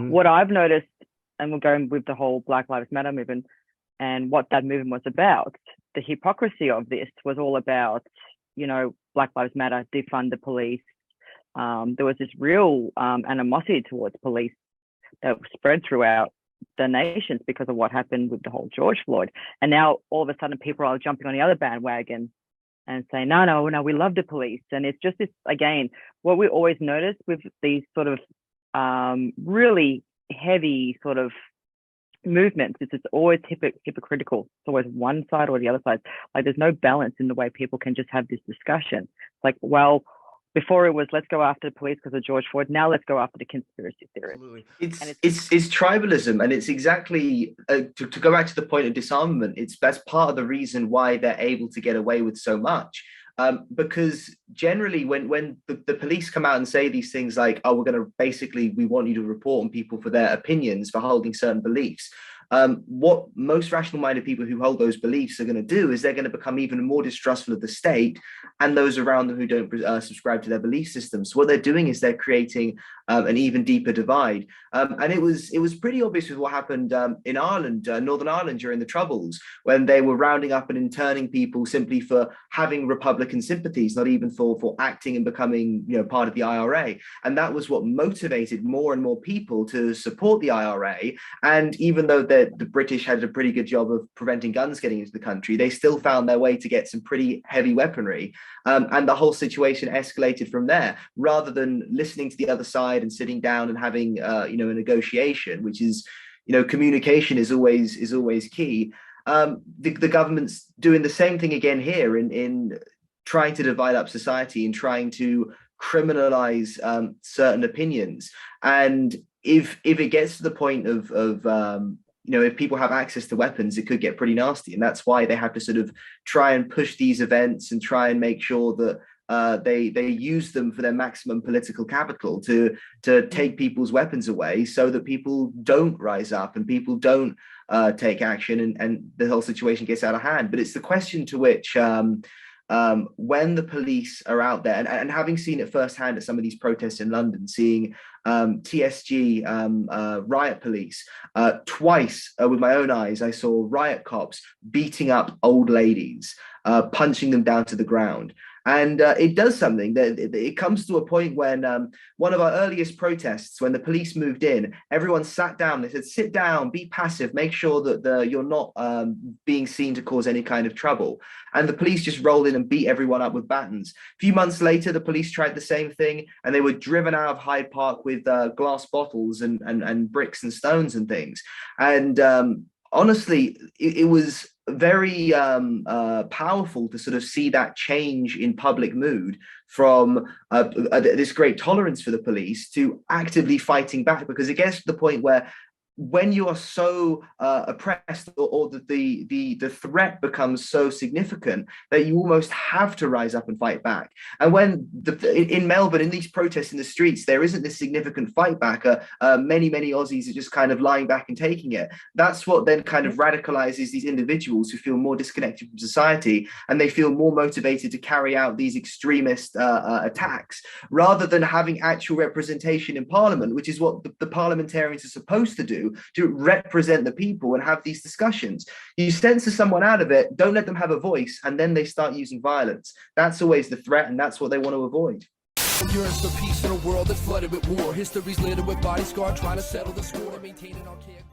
What I've noticed, and we're going with the whole Black Lives Matter movement and what that movement was about, the hypocrisy of this was all about, you know, Black Lives Matter, defund the police. There was this real animosity towards police that spread throughout the nations because of what happened with the whole George Floyd. And now all of a sudden people are jumping on the other bandwagon and saying, no, we love the police. And it's just this, again, what we always notice with these sort of really heavy sort of movements, it's always hypocritical. It's always one side or the other side. Like there's no balance in the way people can just have this discussion. It's like, well, before it was let's go after the police because of George Floyd. Now let's go after the conspiracy theories. Absolutely. It's tribalism, and it's exactly to go back to the point of disarmament. That's part of the reason why they're able to get away with so much. Because generally, when the police come out and say these things like, "Oh, we want you to report on people for their opinions, for holding certain beliefs." What most rational-minded people who hold those beliefs are going to do is they're going to become even more distrustful of the state and those around them who don't subscribe to their belief systems. So what they're doing is they're creating an even deeper divide. And it was pretty obvious with what happened in Ireland, Northern Ireland during the Troubles, when they were rounding up and interning people simply for having Republican sympathies, not even for acting and becoming, you know, part of the IRA. And that was what motivated more and more people to support the IRA. And even though the British had a pretty good job of preventing guns getting into the country, they still found their way to get some pretty heavy weaponry. And the whole situation escalated from there, rather than listening to the other side and sitting down and having, a negotiation, which is, communication is always key. The government's doing the same thing again here in trying to divide up society and trying to criminalize certain opinions. And if it gets to the point of if people have access to weapons, it could get pretty nasty. And that's why they have to sort of try and push these events and try and make sure that they use them for their maximum political capital to take people's weapons away, so that people don't rise up and people don't take action, and the whole situation gets out of hand. But it's the question to which when the police are out there, and having seen it firsthand at some of these protests in London, seeing TSG riot police, twice with my own eyes, I saw riot cops beating up old ladies, punching them down to the ground. And it does something. That it comes to a point when one of our earliest protests, when the police moved in, everyone sat down. They said, sit down, be passive, make sure that you're not being seen to cause any kind of trouble. And the police just rolled in and beat everyone up with batons. A few months later, the police tried the same thing, and they were driven out of Hyde Park with glass bottles and bricks and stones and things. And honestly, it was very powerful to sort of see that change in public mood from this great tolerance for the police to actively fighting back, because it gets to the point where when you are so oppressed, or the threat becomes so significant that you almost have to rise up and fight back. And when in Melbourne, in these protests in the streets, there isn't this significant fight back. Many Aussies are just kind of lying back and taking it. That's what then kind of radicalizes these individuals who feel more disconnected from society, and they feel more motivated to carry out these extremist attacks, rather than having actual representation in Parliament, which is what the parliamentarians are supposed to do, to represent the people and have these discussions. You censor someone out of it, don't let them have a voice, and then they start using violence. That's always the threat, and that's what they want to avoid. Yearns for peace in a world that's flooded with war. History's littered with body scar, trying to settle the score and maintain an archaic